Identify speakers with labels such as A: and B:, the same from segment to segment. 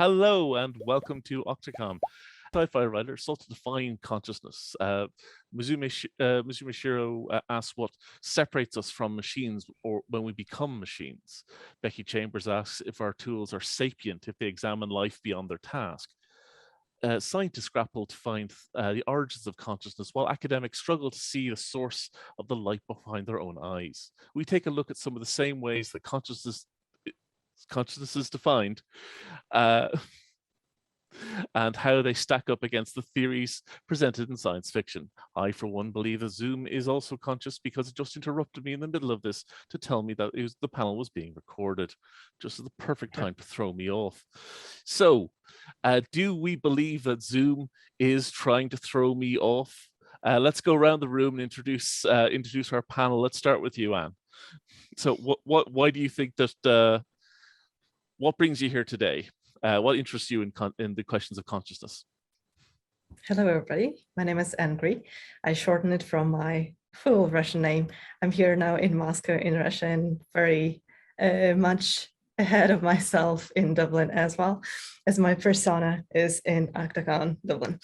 A: Hello and welcome to Octocom. Sci-fi writer sought to define consciousness. Musume Shiro asks what separates us from machines or when we become machines. Becky Chambers asks if our tools are sapient, if they examine life beyond their task. Scientists grapple to find the origins of consciousness, while academics struggle to see the source of the light behind their own eyes. We take a look at some of the same ways that consciousness is defined, and how they stack up against the theories presented in science fiction. I, for one, believe that Zoom is also conscious because it just interrupted me in the middle of this to tell me that the panel was being recorded, just at the perfect time to throw me off. So, do we believe that Zoom is trying to throw me off? Let's go around the room and introduce our panel. Let's start with you, Anne. So, why do you think that? What brings you here today? What interests you in the questions of consciousness?
B: Hello, everybody. My name is Angry. I shorten it from my full Russian name. I'm here now in Moscow, in Russia, and very much ahead of myself in Dublin as well, as my persona is in Octocon, Dublin.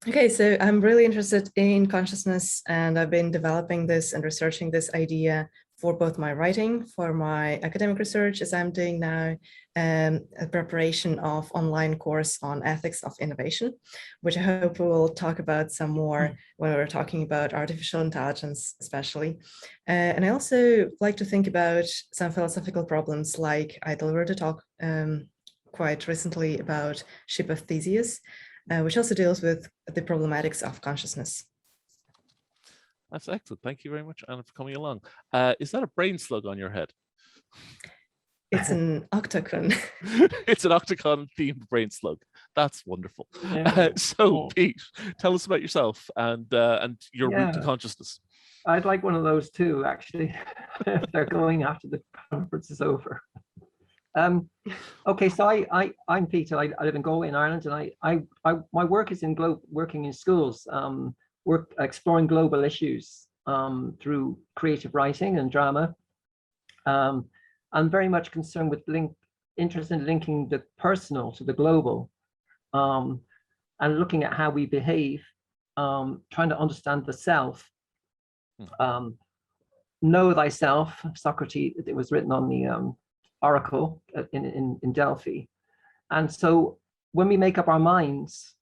B: Okay, so I'm really interested in consciousness, and I've been developing this and researching this idea for both my writing, for my academic research, as I'm doing now, a preparation of online course on ethics of innovation, which I hope we will talk about some more when we're talking about artificial intelligence, especially. And I also like to think about some philosophical problems, like I delivered a talk quite recently about Ship of Theseus, which also deals with the problematics of consciousness.
A: That's excellent. Thank you very much, Anna, for coming along. Is that a brain slug on your head?
B: It's an octagon.
A: It's an octagon themed brain slug. That's wonderful. So, Pete, tell us about yourself and your route to consciousness.
C: I'd like one of those too, actually. They're going after the conference is over. Okay, so I'm Peter. I live in Galway in Ireland, and my work is in working in schools. Work exploring global issues through creative writing and drama. I'm very much concerned with interested in linking the personal to the global, and looking at how we behave, trying to understand the self. Know thyself, Socrates. It was written on the oracle in Delphi. And so when we make up our minds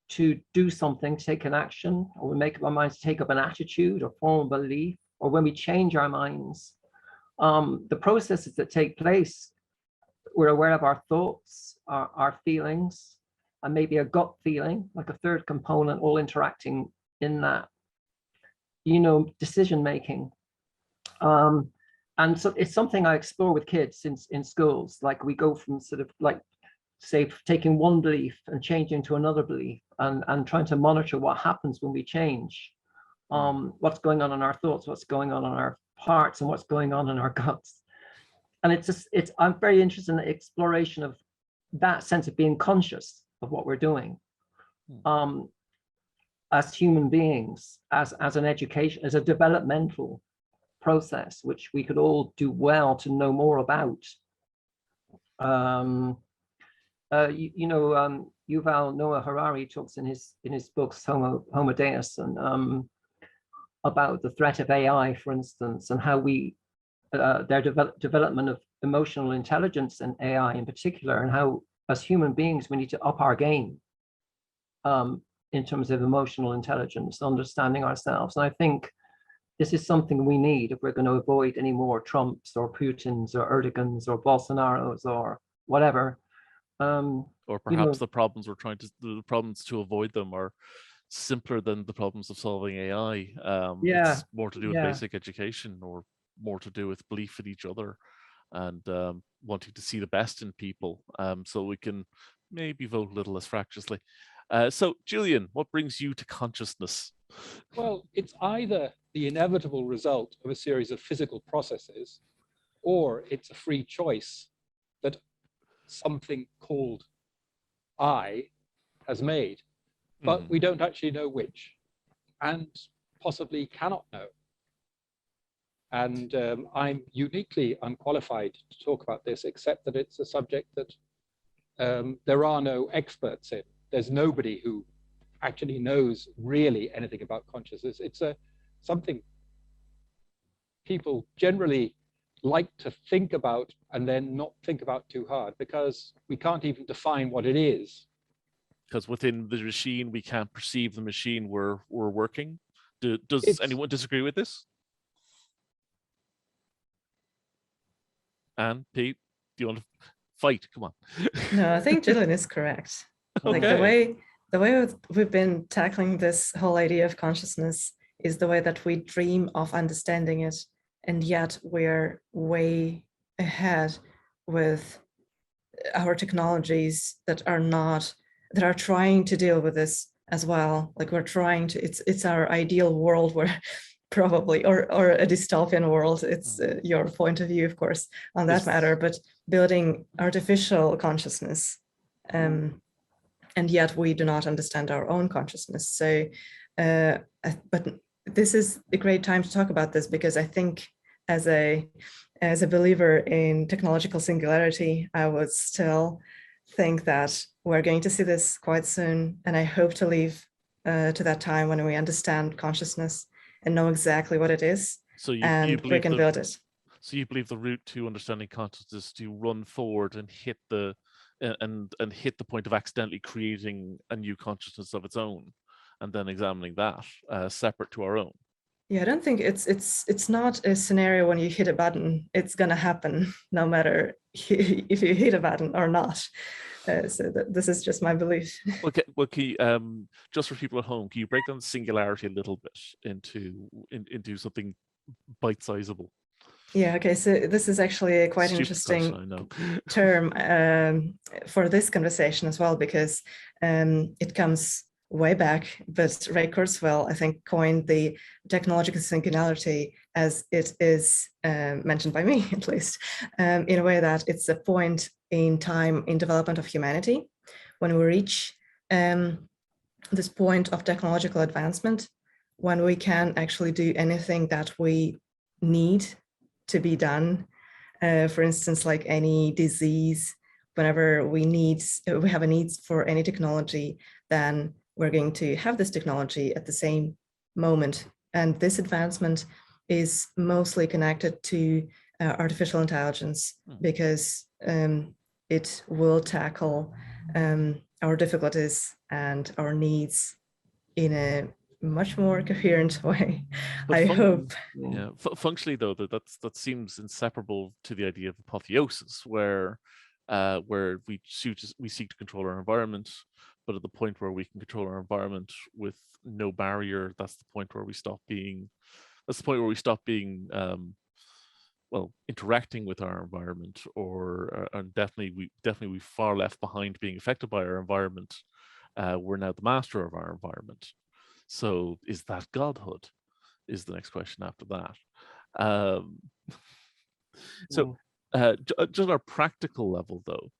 C: to do something, take an action, or we make up our minds to take up an attitude or form a belief, or when we change our minds, the processes that take place, we're aware of our thoughts, our feelings, and maybe a gut feeling, like a third component, all interacting in that, decision making. And so it's something I explore with kids in schools. Like we go from sort of like, say, taking one belief and changing to another belief, and trying to monitor what happens when we change. What's going on in our thoughts, what's going on in our hearts, and what's going on in our guts. And I'm very interested in the exploration of that sense of being conscious of what we're doing. As human beings, as an education, as a developmental process, which we could all do well to know more about. Yuval Noah Harari talks in his books Homo Deus and about the threat of AI, for instance, and how their development of emotional intelligence and AI in particular, and how as human beings we need to up our game in terms of emotional intelligence, understanding ourselves. And I think this is something we need if we're going to avoid any more Trumps or Putins or Erdogans or Bolsonaros or whatever.
A: Or perhaps the problems to avoid them are simpler than the problems of solving AI. It's more to do with basic education, or more to do with belief in each other, and wanting to see the best in people, so we can maybe vote a little less fractiously. So, Julian, what brings you to consciousness?
D: Well, it's either the inevitable result of a series of physical processes, or it's a free choice that something called I has made, but we don't actually know which, and possibly cannot know. And I'm uniquely unqualified to talk about this, except that it's a subject that there are no experts in. There's nobody who actually knows really anything about consciousness. It's something people generally like to think about and then not think about too hard, because we can't even define what it is.
A: Because within the machine, we can't perceive the machine we're working. Does anyone disagree with this? Anne, Pete, do you want to fight? Come on.
B: No, I think Julian is correct. Like
A: Okay.
B: the way we've been tackling this whole idea of consciousness is the way that we dream of understanding it, and yet we're way ahead with our technologies that are trying to deal with this as well. Like we're trying to, it's our ideal world where probably, or a dystopian world. It's your point of view, of course, on that matter, but building artificial consciousness. And yet we do not understand our own consciousness. So, but this is a great time to talk about this, because I think as a believer in technological singularity, I would still think that we're going to see this quite soon. And I hope to live to that time when we understand consciousness and know exactly what it is.
A: So you
B: believe we can build it.
A: So you believe the route to understanding consciousness is to run forward and hit the hit the point of accidentally creating a new consciousness of its own, and then examining that separate to our own.
B: Yeah, I don't think it's not a scenario when you hit a button, it's gonna happen no matter if you hit a button or not. So this is just my belief.
A: Okay, well, just for people at home, can you break down the singularity a little bit into something bite-sizable?
B: Yeah, okay, so this is actually a quite interesting term for this conversation as well, because it comes way back, but Ray Kurzweil, I think, coined the technological singularity as it is mentioned by me, at least, in a way that it's a point in time in development of humanity when we reach this point of technological advancement, when we can actually do anything that we need to be done. For instance, like any disease, whenever we have a need for any technology, then we're going to have this technology at the same moment. And this advancement is mostly connected to artificial intelligence, because it will tackle our difficulties and our needs in a much more coherent way, I hope.
A: Yeah, functionally though, that seems inseparable to the idea of apotheosis, where we seek to control our environment, but at the point where we can control our environment with no barrier, that's the point where we stop being, interacting with our environment, or definitely we far left behind being affected by our environment. We're now the master of our environment. So is that godhood? Is the next question after that. Just on a practical level, though,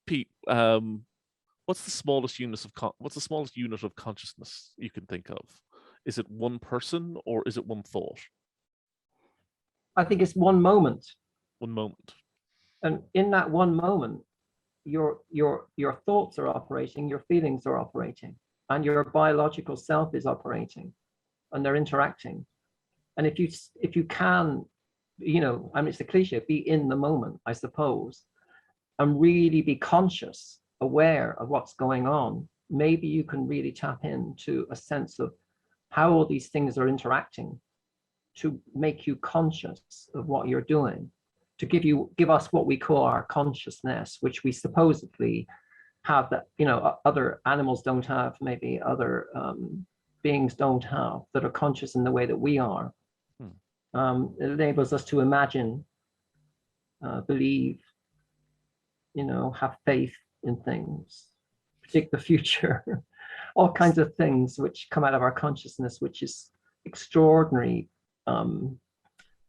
A: Pete, what's the smallest unit of consciousness you can think of? Is it one person or is it one thought?
C: I think it's one moment.
A: One moment.
C: And in that one moment, your thoughts are operating, your feelings are operating, and your biological self is operating, and they're interacting. And if you can, I mean, it's a cliche, be in the moment, I suppose, and really be conscious, aware of what's going on, maybe you can really tap into a sense of how all these things are interacting to make you conscious of what you're doing, to give us what we call our consciousness, which we supposedly have, that other animals don't have, maybe other beings don't have, that are conscious in the way that we are. It enables us to imagine, believe, have faith in things, predict the future, all kinds of things which come out of our consciousness, which is extraordinary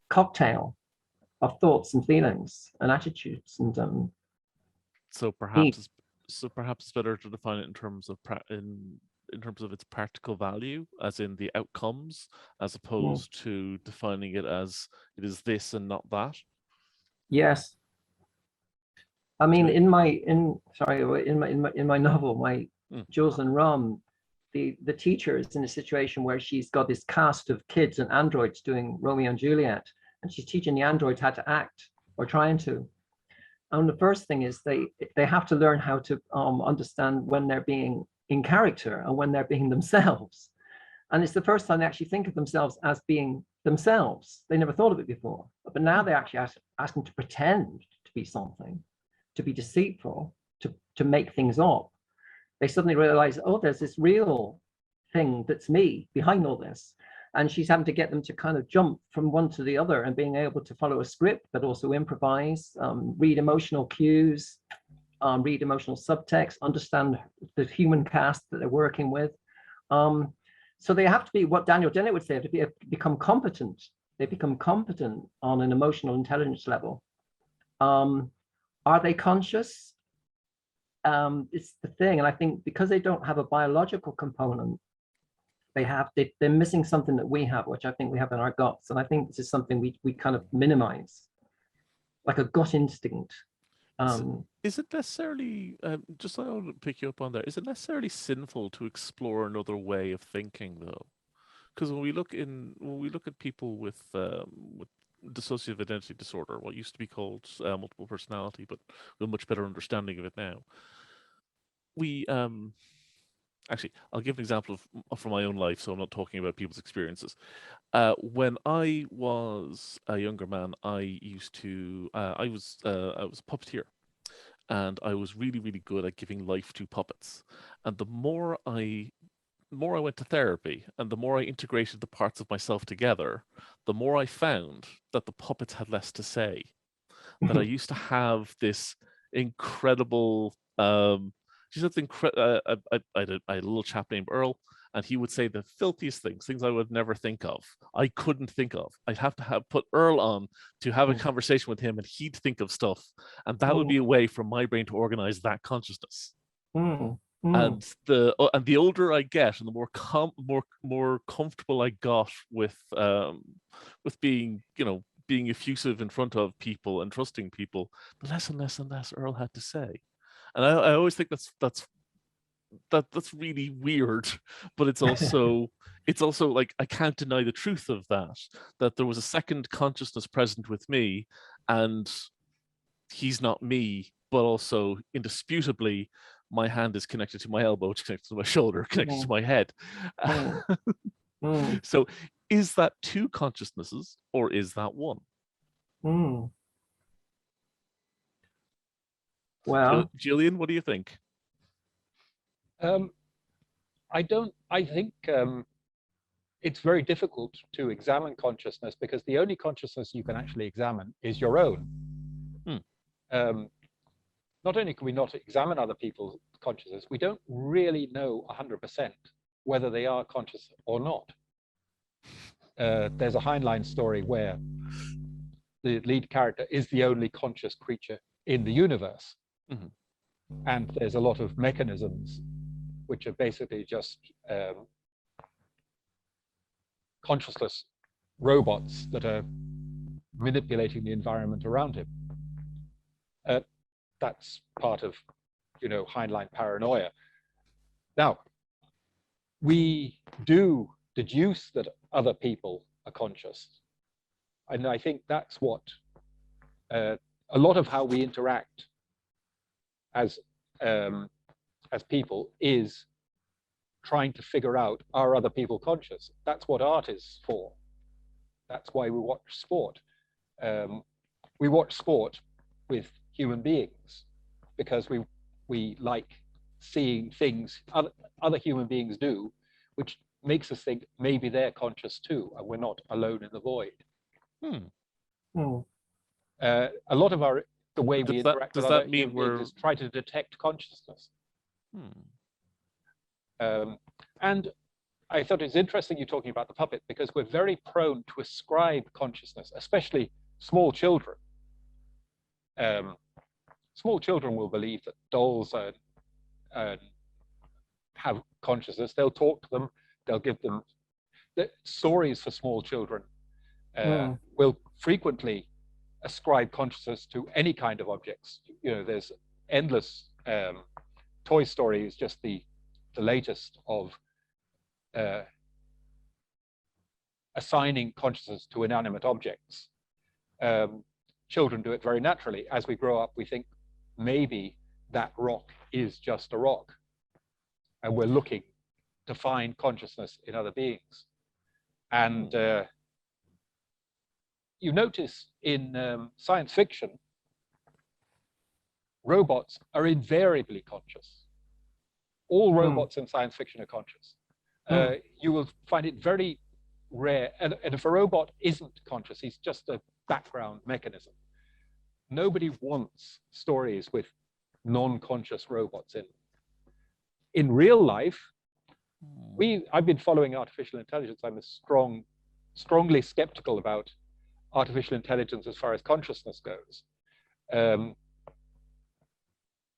C: cocktail of thoughts and feelings and attitudes. And
A: so perhaps it's better to define it in terms of its practical value, as in the outcomes, as opposed to defining it as it is this and not that.
C: Yes. I mean, in my novel, my Jules and Rom, the teacher is in a situation where she's got this cast of kids and androids doing Romeo and Juliet, and she's teaching the androids how to act, or trying to. And the first thing is they have to learn how to understand when they're being in character and when they're being themselves. And it's the first time they actually think of themselves as being themselves. They never thought of it before, but now they actually ask them to pretend to be something, to be deceitful, to make things up. They suddenly realize, oh, there's this real thing that's me behind all this. And she's having to get them to kind of jump from one to the other and being able to follow a script, but also improvise, read emotional cues, read emotional subtext, understand the human cast that they're working with. So they have to be, what Daniel Dennett would say, to become competent. They become competent on an emotional intelligence level. Are they conscious? It's the thing. And I think because they don't have a biological component, they're missing something that we have, which I think we have in our guts. And I think this is something we kind of minimize, like a gut instinct.
A: Is it necessarily, just so I'll pick you up on there, is it necessarily sinful to explore another way of thinking, though? Because when we look at people with dissociative identity disorder, what used to be called multiple personality, but with a much better understanding of it now, we actually, I'll give an example from my own life, so I'm not talking about people's experiences. When I was a younger man, I was a puppeteer, and I was really, really good at giving life to puppets. And the more I went to therapy, and the more I integrated the parts of myself together, the more I found that the puppets had less to say. That I used to have this incredible. I had a little chap named Earl, and he would say the filthiest things I would never think of. I couldn't think of. I'd have to put Earl on to have a conversation with him, and he'd think of stuff, and that would be a way for my brain to organize that consciousness. And the older I get, and the more comfortable I got with being, being effusive in front of people and trusting people, the less and less and less Earl had to say. And I always think that's really weird, but it's also like, I can't deny the truth of that there was a second consciousness present with me, and he's not me, but also indisputably my hand is connected to my elbow, it's connected to my shoulder, connected to my head. So is that two consciousnesses, or is that one?
C: Well,
A: Julian, what do you think?
D: I think it's very difficult to examine consciousness, because the only consciousness you can actually examine is your own. Not only can we not examine other people's consciousness, we don't really know 100% whether they are conscious or not. There's a Heinlein story where the lead character is the only conscious creature in the universe. And there's a lot of mechanisms which are basically just consciousness robots that are manipulating the environment around him. That's part of, Heinlein paranoia. Now, we do deduce that other people are conscious, and I think that's what a lot of how we interact as people is trying to figure out, are other people conscious? That's what art is for. That's why we watch sport. We watch sport with human beings because we like seeing things other human beings do, which makes us think maybe they're conscious too, and we're not alone in the void. A lot of the way we interact with other human beings is try to detect consciousness. And I thought it's interesting you talking about the puppet, because we're very prone to ascribe consciousness, especially small children. Small children will believe that dolls have consciousness. They'll talk to them. They'll give them the stories for small children. Will frequently ascribe consciousness to any kind of objects. You know, there's endless. Toy Story is just the latest of assigning consciousness to inanimate objects. Children do it very naturally. As we grow up, we think maybe that rock is just a rock, and we're looking to find consciousness in other beings. And you notice in science fiction, robots are invariably conscious. All robots in science fiction are conscious. You will find it very rare. And if a robot isn't conscious, he's just a background mechanism. Nobody wants stories with non-conscious robots in. In real life, I've been following artificial intelligence. I'm strongly skeptical about artificial intelligence as far as consciousness goes.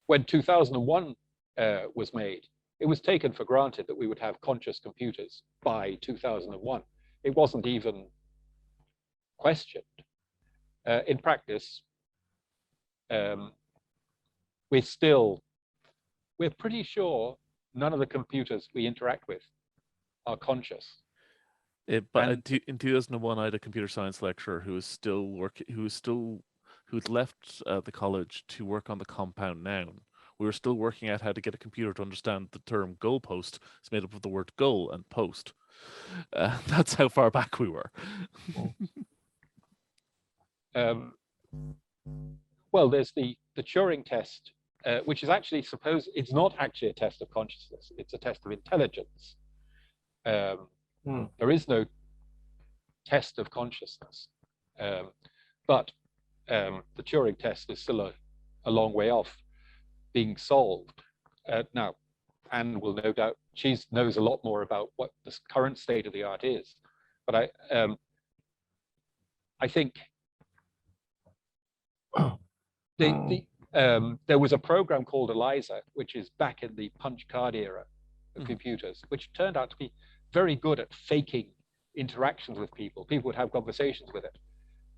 D: When 2001 was made, it was taken for granted that we would have conscious computers by 2001. It wasn't even questioned. In practice, we're pretty sure none of the computers we interact with are conscious.
A: But in 2001, I had a computer science lecturer who was still working, who'd left the college to work on the compound noun. We were still working out how to get a computer to understand the term goalpost. It's made up of the word goal and post. That's how far back we were.
D: Well, there's the Turing test, which is actually it's not actually a test of consciousness. It's a test of intelligence. There is no test of consciousness, but the Turing test is still a long way off being solved now. Anne will no doubt, she knows a lot more about what the current state of the art is. But I think there was a program called ELIZA, which is back in the punch card era of computers, which turned out to be very good at faking interactions with people. People would have conversations with it.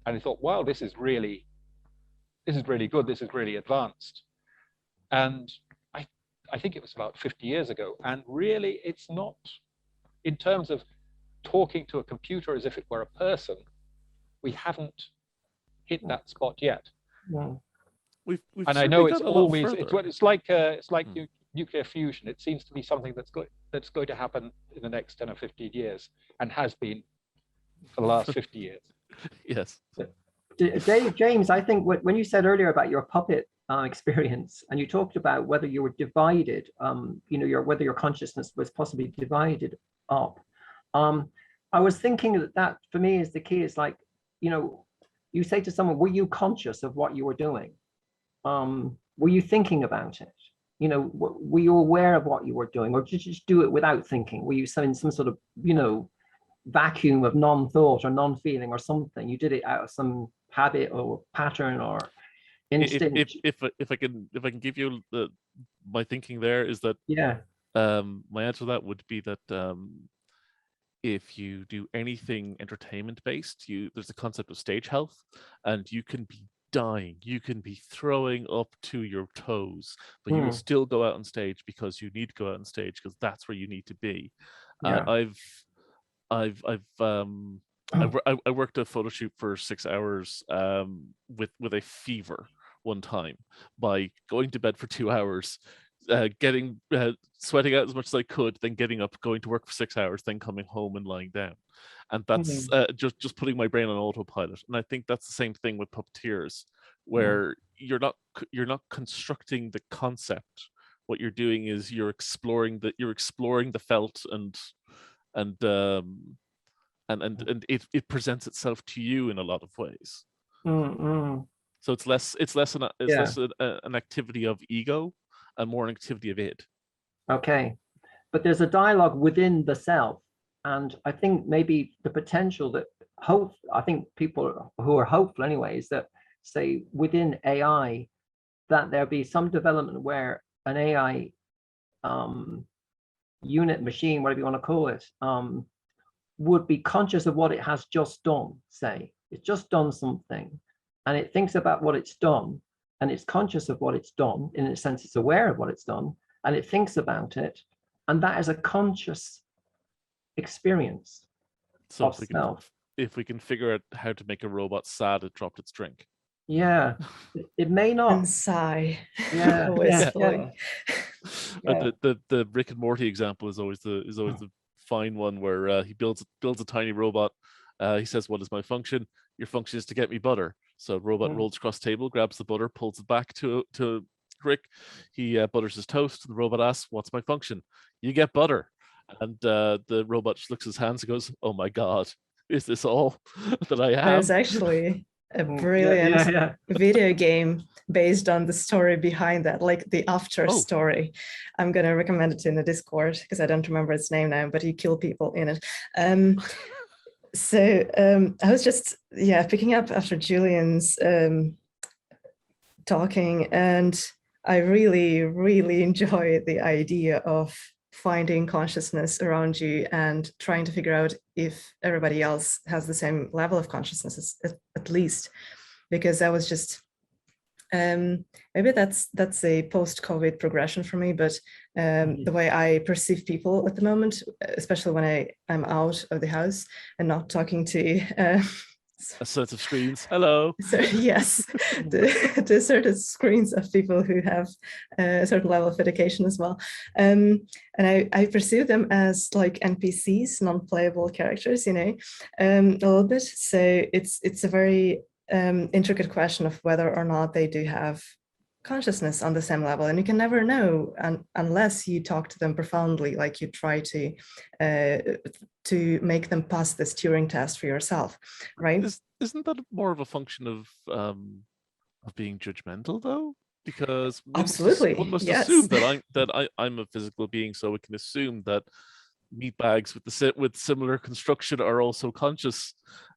D: And I thought, wow, this is really good. This is really advanced. And I think it was about 50 years ago. And really, it's not, in terms of talking to a computer as if it were a person, we haven't hit that spot yet.
A: We've
D: and I know it's always, it's like nuclear fusion. It seems to be something that's going to happen in the next 10 or 15 years and has been for the last 50 years.
A: Yes.
C: Dave, James, I think when you said earlier about your puppet experience, and you talked about whether you were divided, whether your consciousness was possibly divided up. I was thinking that for me is the key. Is like, you say to someone, were you conscious of what you were doing? Were you thinking about it? Were you aware of what you were doing, or did you just do it without thinking? Were you in some sort of, vacuum of non-thought or non-feeling or something? You did it out of some habit or pattern or instinct.
A: If I can give you my thinking there is that my answer to that would be that if you do anything entertainment based, there's a concept of stage health, and you can be dying, you can be throwing up to your toes, but you will still go out on stage because you need to go out on stage because that's where you need to be. I worked a photo shoot for 6 hours with a fever one time by going to bed for 2 hours, getting sweating out as much as I could, then getting up, going to work for 6 hours, then coming home and lying down. And that's just putting my brain on autopilot. And I think that's the same thing with puppeteers, where you're not constructing the concept. What you're doing is you're exploring the felt, and it presents itself to you in a lot of ways. So it's less an activity of ego and more an activity of id.
C: Okay, but there's a dialogue within the self, and I think maybe the potential that I think people who are hopeful anyways, that say within AI that there be some development where an AI unit, machine, whatever you want to call it, would be conscious of what it has just done. Say it's just done something, and it thinks about what it's done, and it's conscious of what it's done. In a sense, it's aware of what it's done, and it thinks about it, and that is a conscious experience
A: So
C: of self.
A: if we can figure out how to make a robot sad, it dropped its drink.
C: Yeah, it may not.
B: And sigh.
C: Yeah,
B: Wistfully.
C: Yeah.
A: The Rick and Morty example is always the fine one where he builds a tiny robot. He says, "What is my function? Your function is to get me butter." So robot rolls across the table, grabs the butter, pulls it back to Rick. He butters his toast. The robot asks, "What's my function?" "You get butter." And the robot just looks at his hands and goes, "Oh my God, is this all that I have?"
B: There's actually a brilliant video game based on the story behind that, like the after story. I'm going to recommend it in the Discord because I don't remember its name now, but you kill people in it. I was just picking up after Julian's talking, and I really enjoy the idea of finding consciousness around you and trying to figure out if everybody else has the same level of consciousness at least, because I was just maybe that's a post-COVID progression for me, but the way I perceive people at the moment, especially when I'm out of the house and not talking to
A: a set of screens. Hello.
B: So yes, to certain screens of people who have a certain level of education as well, and I perceive them as like NPCs, non-playable characters, a little bit. So it's a very intricate question of whether or not they do have consciousness on the same level, and you can never know unless you talk to them profoundly, like you try to make them pass this Turing test for yourself, right?
A: Isn't that more of a function of being judgmental, though? Because
B: absolutely,
A: one must assume that I'm a physical being, so we can assume that meat bags with similar construction are also conscious,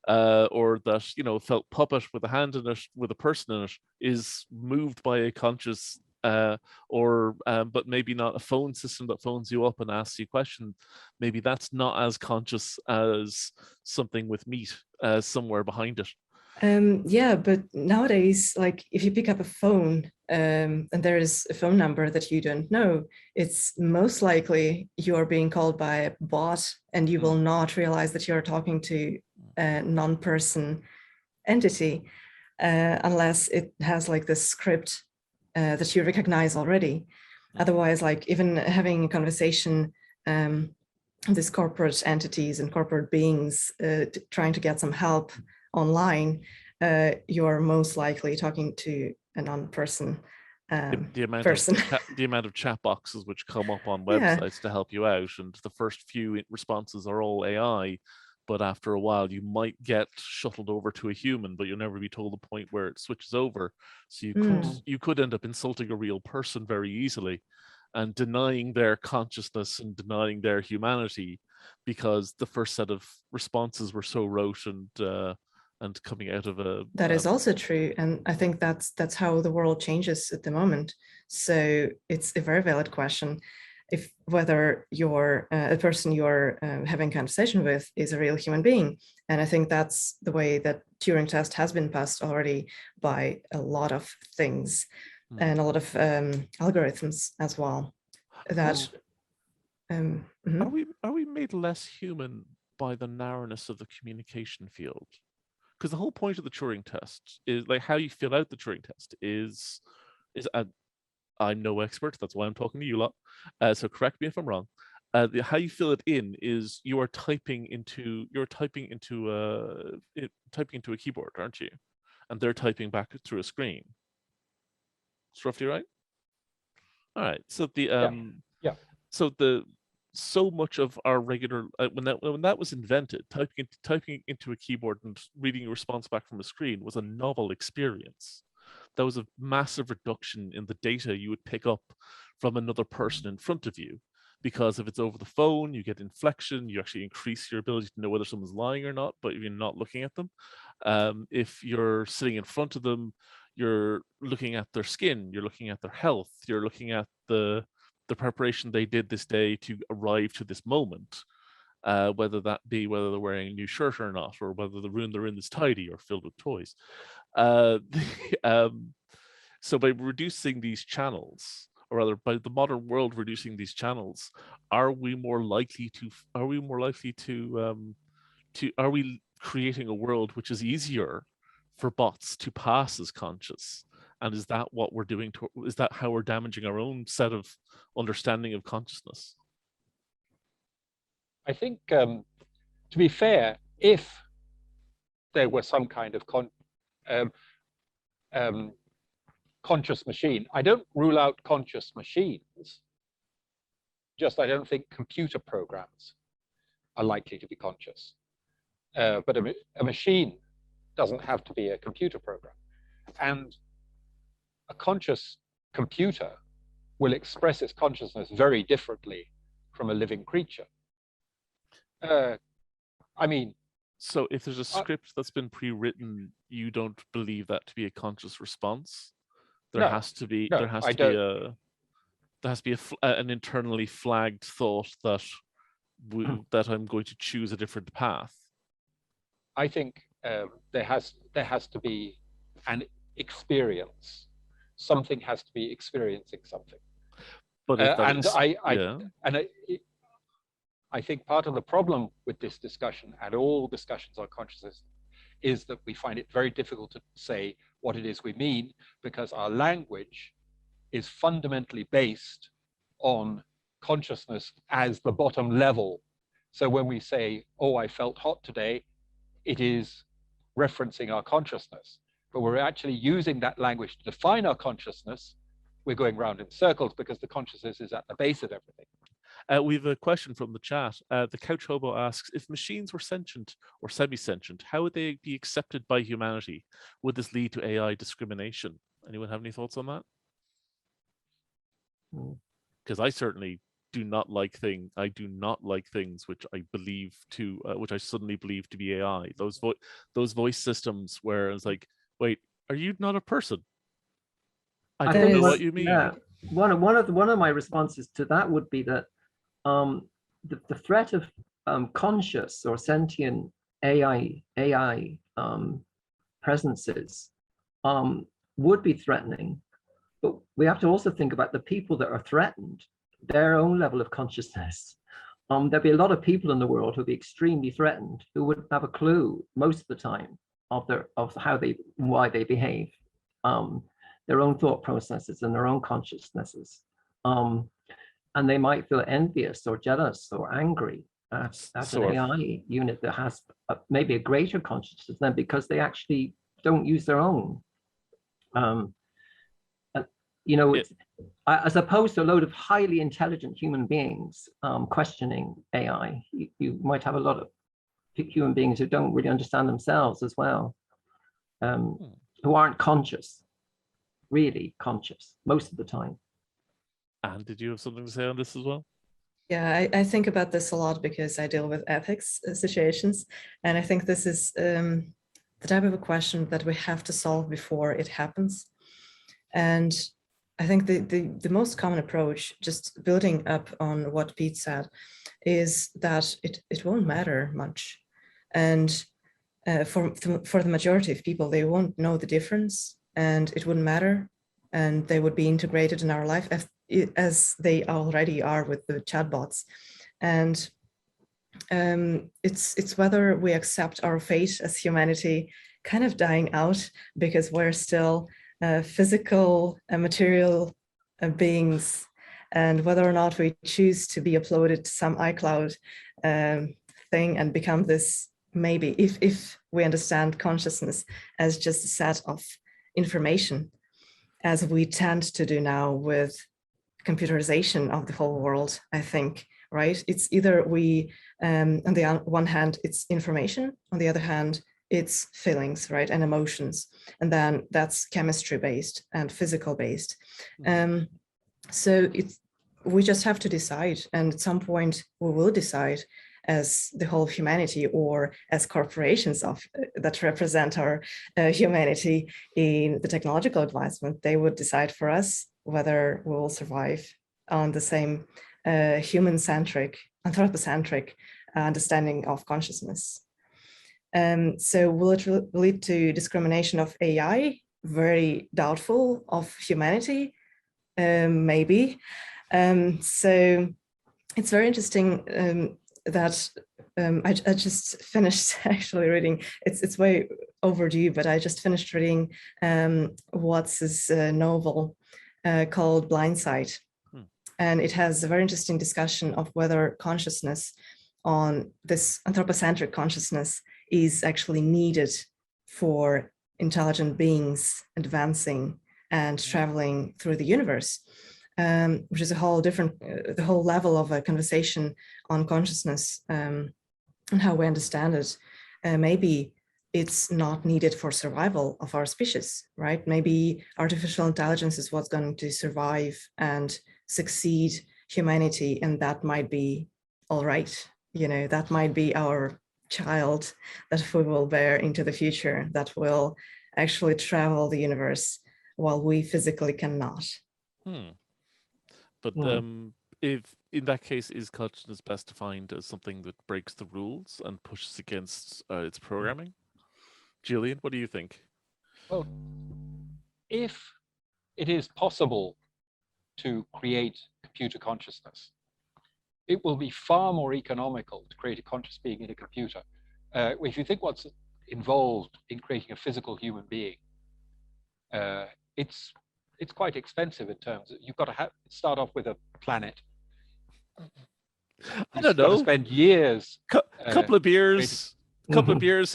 A: or that a felt puppet with a hand in it, with a person in it, is moved by a conscious, but maybe not a phone system that phones you up and asks you questions. Maybe that's not as conscious as something with meat somewhere behind it.
B: But nowadays, like if you pick up a phone and there is a phone number that you don't know, it's most likely you're being called by a bot, and you will not realize that you're talking to a non-person entity unless it has like this script that you recognize already. Otherwise, like even having a conversation, these corporate entities and corporate beings trying to get some help online, you're most likely talking to a non-person
A: the amount of chat boxes which come up on websites to help you out, and the first few responses are all AI, but after a while you might get shuttled over to a human, but you'll never be told the point where it switches over. So you could end up insulting a real person very easily and denying their consciousness and denying their humanity because the first set of responses were so rote and coming out of a...
B: That is also true. And I think that's how the world changes at the moment. So it's a very valid question if whether you're a person you're having conversation with is a real human being. And I think that's the way that Turing test has been passed already by a lot of things and a lot of algorithms as well. That
A: are we made less human by the narrowness of the communication field? Because the whole point of the Turing test is like how you fill out the Turing test is I'm no expert, that's why I'm talking to you lot. So correct me if I'm wrong. How you fill it in is you are typing into a keyboard, aren't you? And they're typing back through a screen. It's roughly right. All right. So so much of our regular when that was invented, typing into a keyboard and reading a response back from a screen was a novel experience. That was a massive reduction in the data you would pick up from another person in front of you, because if it's over the phone, you get inflection, you actually increase your ability to know whether someone's lying or not, but you're not looking at them. If you're sitting in front of them, you're looking at their skin, you're looking at their health, you're looking at the preparation they did this day to arrive to this moment. whether that be whether they're wearing a new shirt or not, or whether the room they're in is tidy or filled with toys. So by reducing these channels, or rather by the modern world reducing these channels, are we creating a world which is easier for bots to pass as conscious? And is that what we're doing is that how we're damaging our own set of understanding of consciousness?
D: I think, to be fair, if there were some kind of conscious machine, I don't rule out conscious machines, just I don't think computer programs are likely to be conscious. But a machine doesn't have to be a computer program. And a conscious computer will express its consciousness very differently from a living creature. I mean,
A: so if there's a script that's been pre-written, you don't believe that to be a conscious response? There has to be an internally flagged thought that that I'm going to choose a different path.
D: I think there has to be an experience. Something has to be experiencing something.
A: But
D: I think part of the problem with this discussion and all discussions on consciousness is that we find it very difficult to say what it is we mean, because our language is fundamentally based on consciousness as the bottom level. So when we say, oh, I felt hot today, it is referencing our consciousness. But we're actually using that language to define our consciousness. We're going round in circles because the consciousness is at the base of everything.
A: We have a question from the chat. The Couch Hobo asks, if machines were sentient or semi-sentient, how would they be accepted by humanity? Would this lead to AI discrimination? Anyone have any thoughts on that? Because I certainly do not like things. I do not like things which I believe to, which I suddenly believe to be AI. Those voice systems where it's like, wait, are you not a person? I don't know what you mean.
C: Yeah, one of my responses to that would be that the threat of conscious or sentient AI presences would be threatening, but we have to also think about the people that are threatened, their own level of consciousness. There'd be a lot of people in the world who'd be extremely threatened, who wouldn't have a clue most of the time of why they behave, their own thought processes and their own consciousnesses. And they might feel envious or jealous or angry at an AI unit that has maybe a greater consciousness than them, because they actually don't use their own. As opposed to a load of highly intelligent human beings questioning AI, you might have a lot of human beings who don't really understand themselves as well, who aren't conscious, really conscious most of the time.
A: And did you have something to say on this as well?
B: Yeah, I think about this a lot because I deal with ethics situations. And I think this is the type of a question that we have to solve before it happens. And I think the most common approach, just building up on what Pete said, is that it won't matter much. And for the majority of people, they won't know the difference, and it wouldn't matter. And they would be integrated in our life as they already are with the chatbots. And it's whether we accept our fate as humanity kind of dying out because we're still physical and material beings, and whether or not we choose to be uploaded to some iCloud thing and become this, maybe if we understand consciousness as just a set of information, as we tend to do now with computerization of the whole world, I think, right? It's either we, on the one hand, it's information, on the other hand, it's feelings, right, and emotions, and then that's chemistry based and physical based. So we just have to decide, and at some point we will decide as the whole of humanity, or as corporations that represent our humanity in the technological advancement. They would decide for us whether we will survive on the same human-centric, anthropocentric understanding of consciousness. So will it lead to discrimination of AI? Very doubtful. Of humanity? Maybe. So it's very interesting that I just finished actually reading, it's way overdue, but I just finished reading Watts's novel called Blindside. And it has a very interesting discussion of whether consciousness, on this anthropocentric consciousness, is actually needed for intelligent beings advancing and traveling through the universe, which is a whole different, the whole level of a conversation on consciousness and how we understand it. Maybe it's not needed for survival of our species, right? Maybe artificial intelligence is what's going to survive and succeed humanity, and that might be all right. You know, that might be our child that we will bear into the future, that will actually travel the universe while we physically cannot.
A: But if in that case, is consciousness best defined as something that breaks the rules and pushes against its programming? Julian, what do you think?
D: Well, if it is possible to create computer consciousness, it will be far more economical to create a conscious being in a computer. If you think what's involved in creating a physical human being, it's quite expensive in terms of, you've got to start off with a planet.
A: I don't know.
D: Got to spend years.
A: Couple of beers,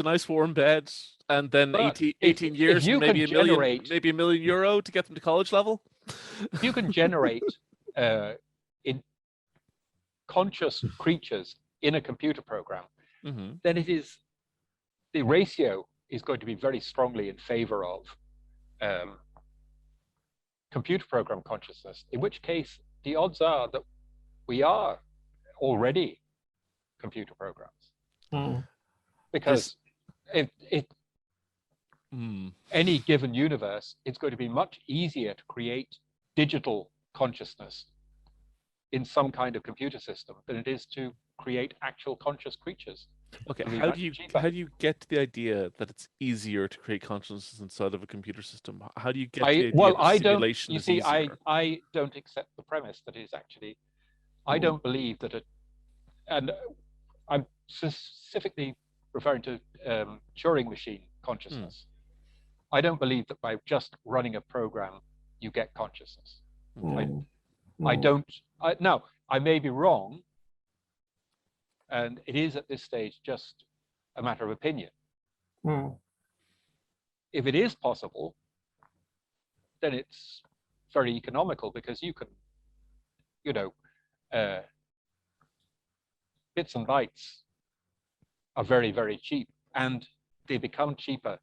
A: a nice warm bed, and then 18 years, and maybe a million euro to get them to college level.
D: If you can generate in conscious creatures in a computer program, then the ratio is going to be very strongly in favor of computer program consciousness, in which case the odds are that we are already computer programs. Because any given universe, it's going to be much easier to create digital consciousness in some kind of computer system than it is to create actual conscious creatures.
A: Okay, how do you get the idea that it's easier to create consciousness inside of a computer system? How do you get the idea that simulation is easier?
D: I don't accept the premise that it is actually. I don't believe that it, and I'm specifically referring to Turing machine consciousness. I don't believe that by just running a program you get consciousness. I don't. Now, I may be wrong, and it is at this stage just a matter of opinion. If it is possible, then it's very economical, because you can, bits and bytes are very, very cheap, and they become cheaper.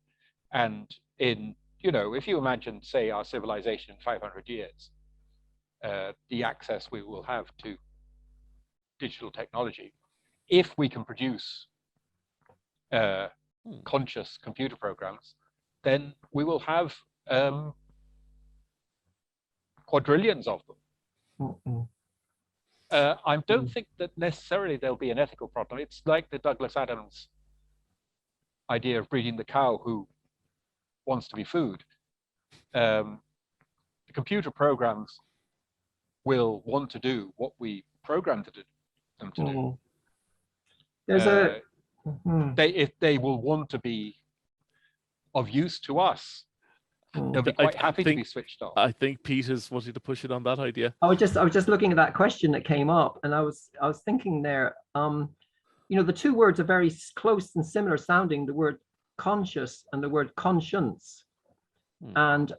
D: And if you imagine, say, our civilization in 500 years, the access we will have to digital technology, if we can produce conscious computer programs, then we will have quadrillions of them. I don't think that necessarily there'll be an ethical problem. It's like the Douglas Adams idea of breeding the cow who wants to be food. The computer programs will want to do what we programmed them to do.
C: There's
D: if they will want to be of use to us, they'll be quite happy to be switched off.
A: I think Pete is wanting to push it on that idea.
C: I was just looking at that question that came up, and I was thinking there, the two words are very close and similar sounding, the word conscious and the word conscience. And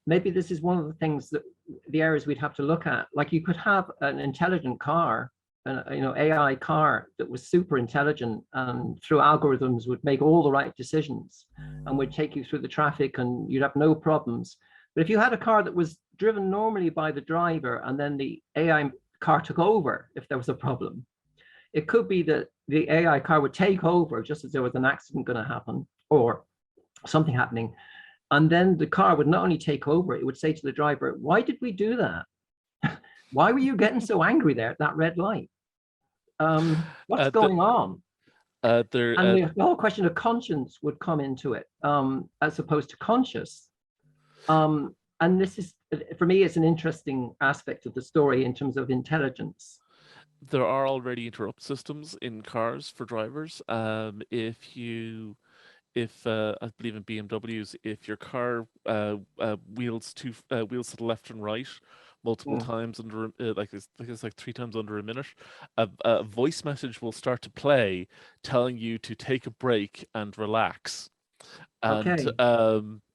C: maybe this is one of the things that the areas we'd have to look at. Like, you could have an intelligent car, an AI car that was super intelligent and through algorithms would make all the right decisions and would take you through the traffic and you'd have no problems. But if you had a car that was driven normally by the driver and then the AI car took over if there was a problem, it could be that the AI car would take over just as there was an accident going to happen or something happening. And then the car would not only take over, it would say to the driver, "Why did we do that? Why were you getting so angry there at that red light?" What's
A: The-
C: going on?
A: there,
C: And the whole question of conscience would come into it, as opposed to conscious. And this is, for me, it's an interesting aspect of the story in terms of intelligence.
A: there are already interrupt systems in cars for drivers. If I believe in BMWs, if your car wheels to the left and right multiple times under it's like 3 times under a minute, a voice message will start to play telling you to take a break and relax. And
C: Okay.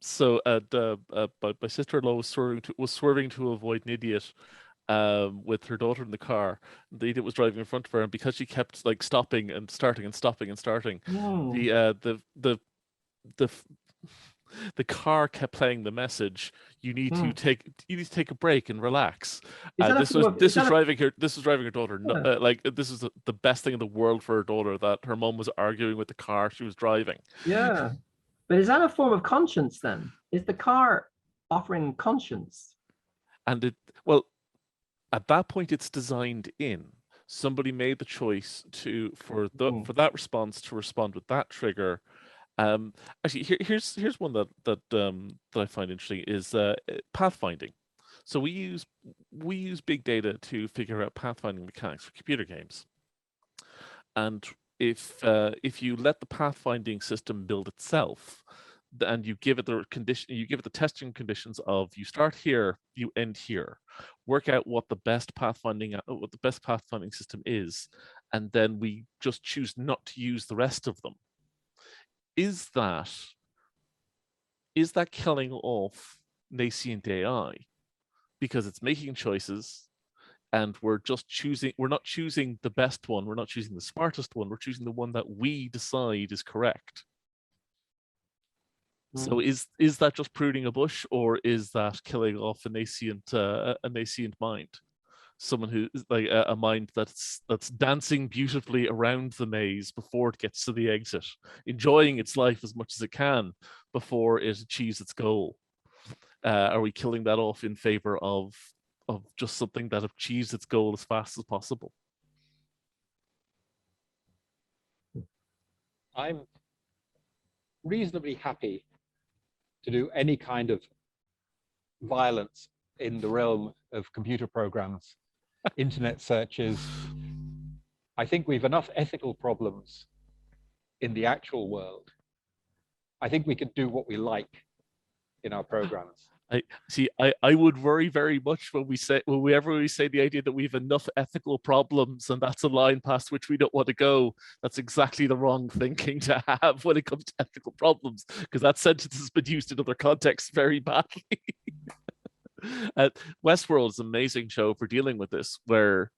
A: so my sister-in-law was swerving to avoid an idiot with her daughter in the car. The idiot was driving in front of her, and because she kept like stopping and starting and stopping and starting, the car kept playing the message, you need to take a break and relax. And this was driving her daughter. Like this is the best thing in the world for her daughter, that her mom was arguing with the car she was driving.
C: Yeah. But is that a form of conscience then? Is the car offering conscience?
A: And well, at that point it's designed in. Somebody made the choice for that response to respond with that trigger. Actually, here's one that I find interesting is pathfinding. So we use big data to figure out pathfinding mechanics for computer games. And if you let the pathfinding system build itself, and you give it the testing conditions of you start here, you end here, work out what the best pathfinding system is, and then we just choose not to use the rest of them. Is that killing off nascent AI because it's making choices, and we're not choosing the best one, we're not choosing the smartest one, we're choosing the one that we decide is correct? So is that just pruning a bush, or is that killing off a nascent mind? Someone who is like a mind that's dancing beautifully around the maze before it gets to the exit, enjoying its life as much as it can before it achieves its goal. Are we killing that off in favor of just something that achieves its goal as fast as possible?
D: I'm reasonably happy to do any kind of violence in the realm of computer programs, internet searches. I think we've enough ethical problems in the actual world. I think we could do what we like in our programs.
A: I would worry very much when we say the idea that we have enough ethical problems, and that's a line past which we don't want to go. That's exactly the wrong thinking to have when it comes to ethical problems, because that sentence has been used in other contexts very badly. Westworld is an amazing show for dealing with this, where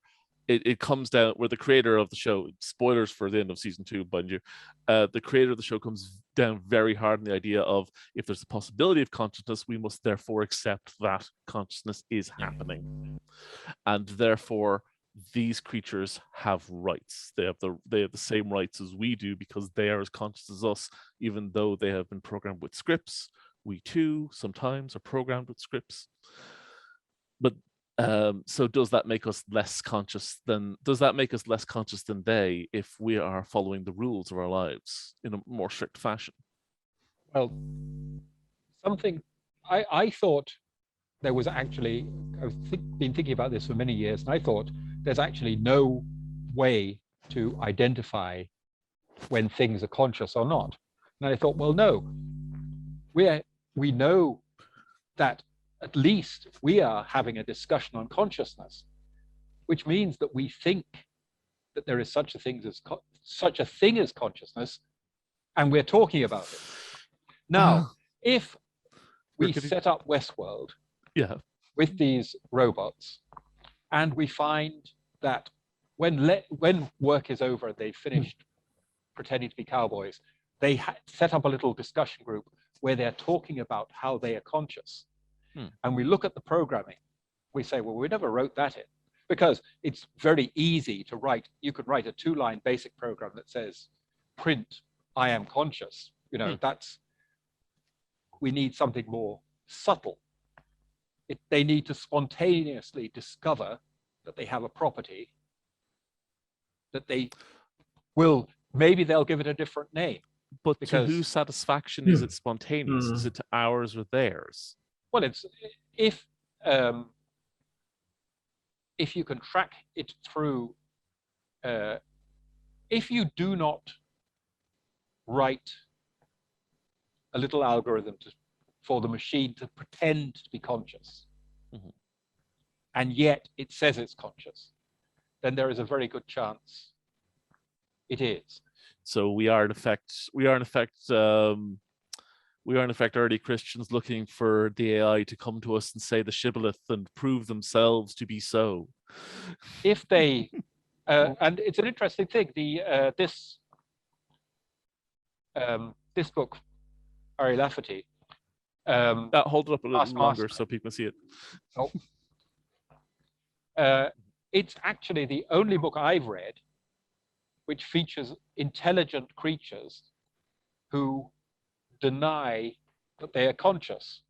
A: it comes down, where the creator of the show, spoilers for the end of season 2, mind you, the creator of the show comes down very hard on the idea of, if there's a possibility of consciousness, we must therefore accept that consciousness is happening, and therefore these creatures have rights. They have the same rights as we do, because they are as conscious as us, even though they have been programmed with scripts. We too sometimes are programmed with scripts. But so does that make us less conscious than they, if we are following the rules of our lives in a more strict fashion?
D: Well, something I thought there was actually, been thinking about this for many years, and I thought there's actually no way to identify when things are conscious or not. And I thought, well, no, we know that at least we are having a discussion on consciousness, which means that we think that there is such a thing as consciousness, and we're talking about it. Now, if we set up Westworld with these robots, and we find that when work is over, they've finished pretending to be cowboys, they set up a little discussion group where they're talking about how they are conscious. And we look at the programming, we say, well, we never wrote that in, because it's very easy to write. You could write a 2-line basic program that says, print, I am conscious. You know, we need something more subtle. They need to spontaneously discover that they have a property that they will, maybe they'll give it a different name.
A: But
D: Because-
A: to whose satisfaction is it spontaneous? Is it to ours or theirs?
D: Well, it's if you can track it through, if you do not write a little algorithm for the machine to pretend to be conscious, and yet it says it's conscious, then there is a very good chance it is.
A: So we are in effect early Christians looking for the AI to come to us and say the shibboleth and prove themselves to be so.
D: If they, and it's an interesting thing. This book, Ari Lafferty.
A: Hold it up a little
D: Last
A: longer
D: Master.
A: so people can see it.
D: It's actually the only book I've read which features intelligent creatures who deny that they are conscious.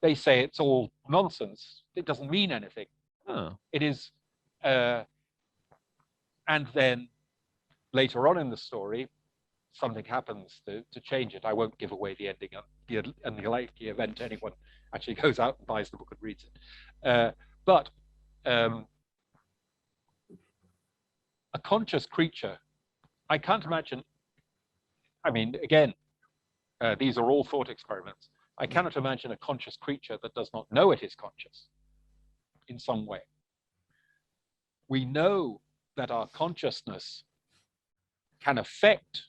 D: They say it's all nonsense. It doesn't mean anything.
A: Oh.
D: It is, and then later on in the story, something happens to change it. I won't give away the ending and the likely event. Anyone actually goes out and buys the book and reads it. But a conscious creature, I can't imagine. I mean, again, these are all thought experiments. I cannot imagine a conscious creature that does not know it is conscious in some way. We know that our consciousness can affect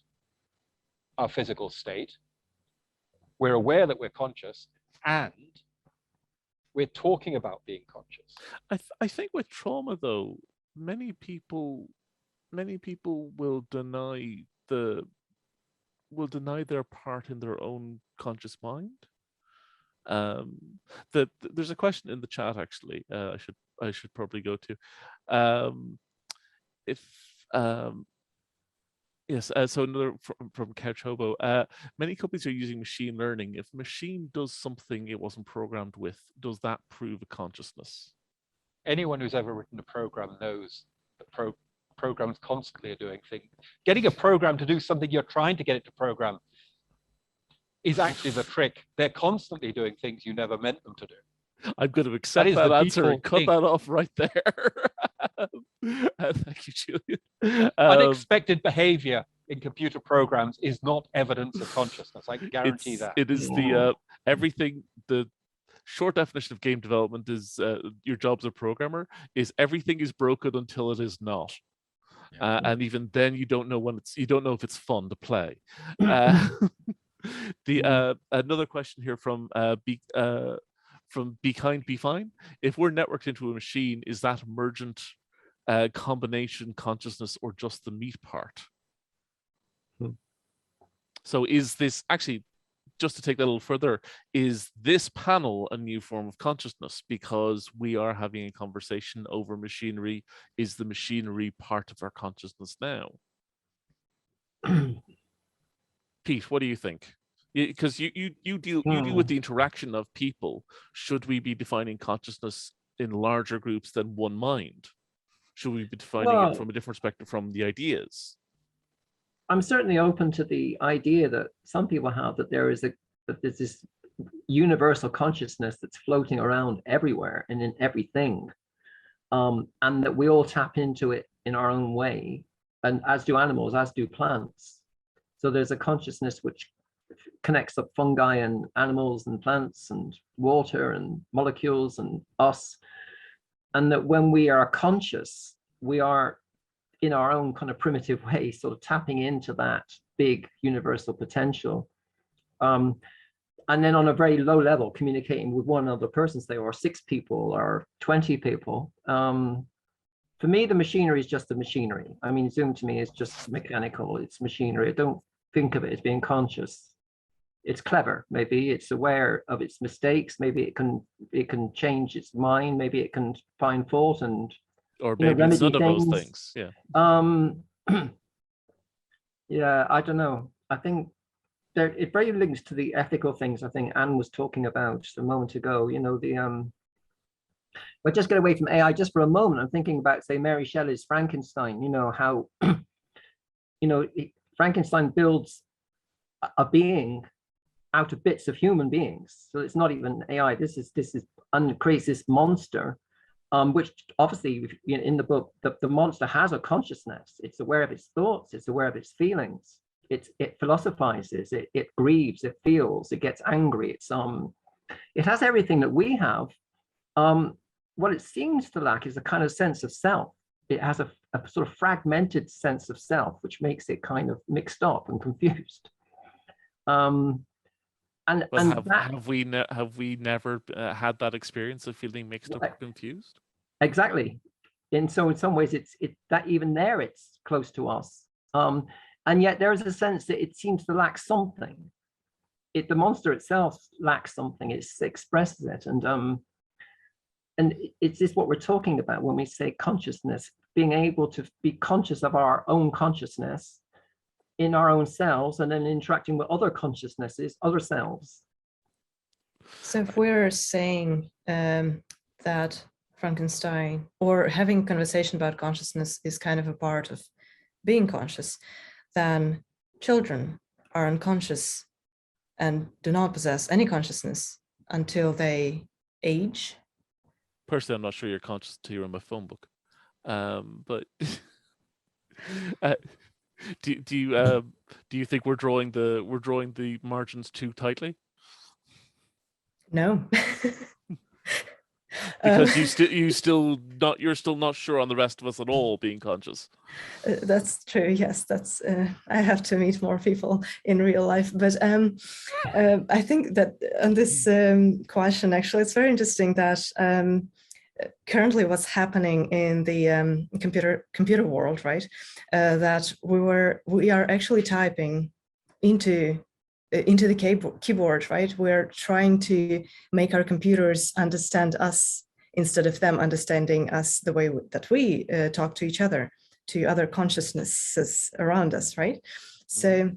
D: our physical state. We're aware that we're conscious, and we're talking about being conscious.
A: I think with trauma, though, many people will deny their part in their own conscious mind. There's a question in the chat, actually. I should probably go to. Yes, so another from Couch Hobo. Many companies are using machine learning. If a machine does something it wasn't programmed with, does that prove a consciousness?
D: Anyone who's ever written a program knows that programs constantly are doing things. Getting a program to do something you're trying to get it to program is actually the trick. They're constantly doing things you never meant them to do.
A: I'm going to accept that answer and cut that off right there. Thank you, Julian.
D: Unexpected behavior in computer programs is not evidence of consciousness. I can guarantee that.
A: It is the everything. The short definition of game development is your job as a programmer is everything is broken until it is not. And even then, you don't know if it's fun to play. Another question here from Be Kind, Be Fine. If we're networked into a machine, is that emergent combination consciousness or just the meat part? So is this actually, just to take that a little further, is this panel a new form of consciousness because we are having a conversation over machinery? Is the machinery part of our consciousness now? Pete, what do you think? Because you deal with the interaction of people. Should we be defining consciousness in larger groups than one mind? Should we be defining it from a different perspective from the ideas?
C: I'm certainly open to the idea that some people have that there's this universal consciousness that's floating around everywhere and in everything, and that we all tap into it in our own way, and as do animals, as do plants. So there's a consciousness which connects up fungi and animals and plants and water and molecules and us, and that when we are conscious, we are in our own kind of primitive way sort of tapping into that big universal potential, and then on a very low level communicating with one other person, say, or 6 people or 20 people. For me, the machinery is just the machinery. I mean, Zoom to me is just mechanical. It's machinery. I don't think of it as being conscious. It's clever. Maybe it's aware of its mistakes. Maybe it can change its mind. Maybe it can find fault and
A: maybe none of those things. Yeah.
C: Yeah, I don't know. I think it very links to the ethical things I think Anne was talking about a moment ago. But just get away from AI just for a moment. I'm thinking about, say, Mary Shelley's Frankenstein, how, Frankenstein builds a being out of bits of human beings. So it's not even AI. This is creates this monster, which obviously in the book, the monster has a consciousness. It's aware of its thoughts. It's aware of its feelings. It philosophizes. It grieves. It feels. It gets angry. It has everything that we have. What it seems to lack is a kind of sense of self. It has a sort of fragmented sense of self, which makes it kind of mixed up and confused.
A: Have we never had that experience of feeling mixed up and confused?
C: Exactly. And so in some ways it's that even there it's close to us. And yet there is a sense that it seems to lack something. The monster itself lacks something. It expresses it. And it's just what we're talking about when we say consciousness, being able to be conscious of our own consciousness in our own selves, and then interacting with other consciousnesses, other selves.
B: So if we're saying that Frankenstein, or having conversation about consciousness, is kind of a part of being conscious, then children are unconscious and do not possess any consciousness until they age.
A: Personally, I'm not sure you're conscious until you're in my phone book, but do you think we're drawing the margins too tightly?
B: No.
A: Because you're still not sure on the rest of us at all being conscious.
B: That's true. Yes, that's. I have to meet more people in real life, but I think that on this question, actually, it's very interesting that currently what's happening in the computer world, right? That we are actually typing into the keyboard, right? We're trying to make our computers understand us instead of them understanding us the way that we talk to each other, to other consciousnesses around us, right? So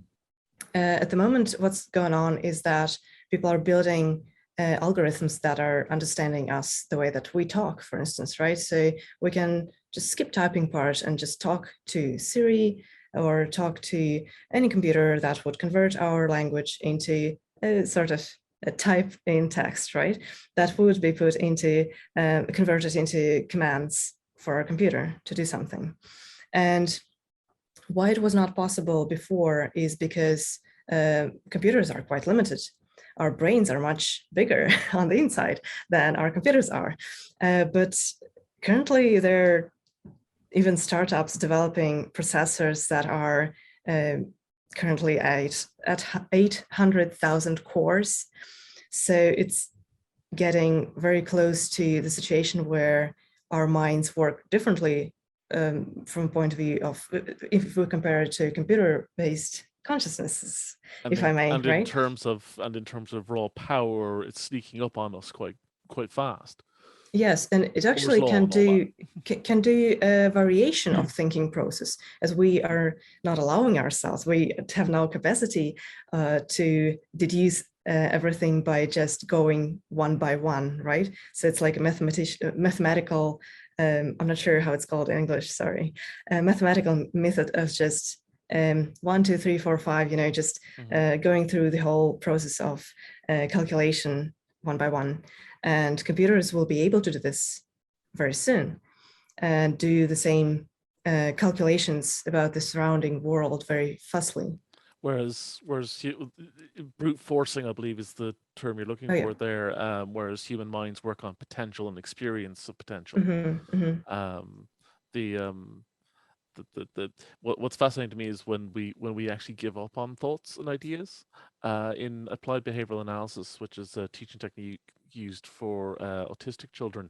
B: at the moment, what's going on is that people are building algorithms that are understanding us the way that we talk, for instance, right? So we can just skip typing part and just talk to Siri or talk to any computer that would convert our language into a sort of a type in text, right? That would be put into, converted into commands for our computer to do something. And why it was not possible before is because computers are quite limited. Our brains are much bigger on the inside than our computers are. But currently there are even startups developing processors that are currently at 800,000 cores. So it's getting very close to the situation where our minds work differently from a point of view of, if we compare it to computer-based consciousnesses, if I may,
A: and
B: right?
A: in terms of raw power, it's sneaking up on us quite fast.
B: Yes, and it actually can do a variation of thinking process, as we are not allowing ourselves. We have no capacity to deduce everything by just going one by one, right? So it's like a mathematical, I'm not sure how it's called in English, sorry, a mathematical method of just 1, 2, 3, 4, 5, just going through the whole process of calculation one by one. And computers will be able to do this very soon and do the same calculations about the surrounding world very fastly.
A: Whereas brute forcing, I believe, is the term you're looking for there. Whereas human minds work on potential and experience of potential. What's fascinating to me is when we actually give up on thoughts and ideas in applied behavioral analysis, which is a teaching technique used for autistic children.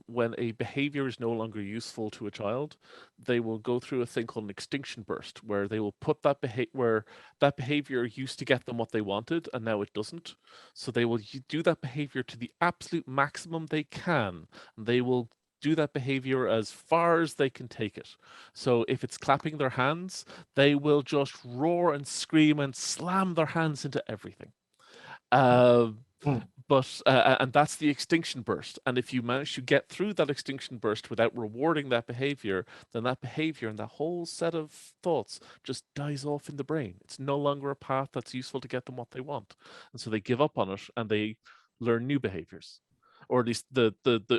A: When a behavior is no longer useful to a child, they will go through a thing called an extinction burst, where they will put that behavior used to get them what they wanted, and now it doesn't. So they will do that behavior to the absolute maximum they can. And they will do that behavior as far as they can take it. So if it's clapping their hands, they will just roar and scream and slam their hands into everything. But and that's the extinction burst. And if you manage to get through that extinction burst without rewarding that behavior, then that behavior and that whole set of thoughts just dies off in the brain. It's no longer a path that's useful to get them what they want. And so they give up on it and they learn new behaviors. Or at least the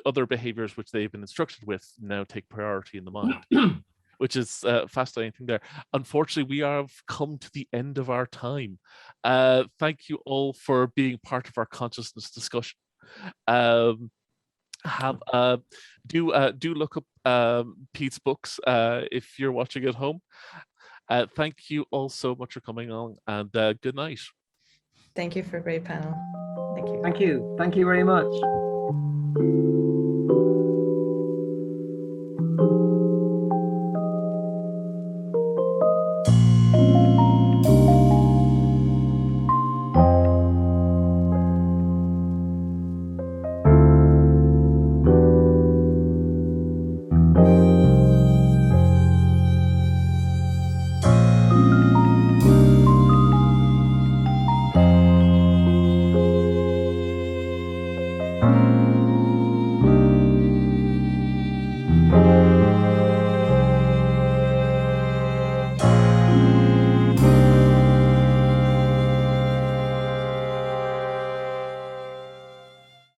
A: other behaviors which they've been instructed with now take priority in the mind. Which is a fascinating thing there. Unfortunately, we have come to the end of our time. Thank you all for being part of our consciousness discussion. Do look up Pete's books if you're watching at home. Thank you all so much for coming on, and good night.
B: Thank you for a great panel. Thank you.
C: Thank you. Thank you very much.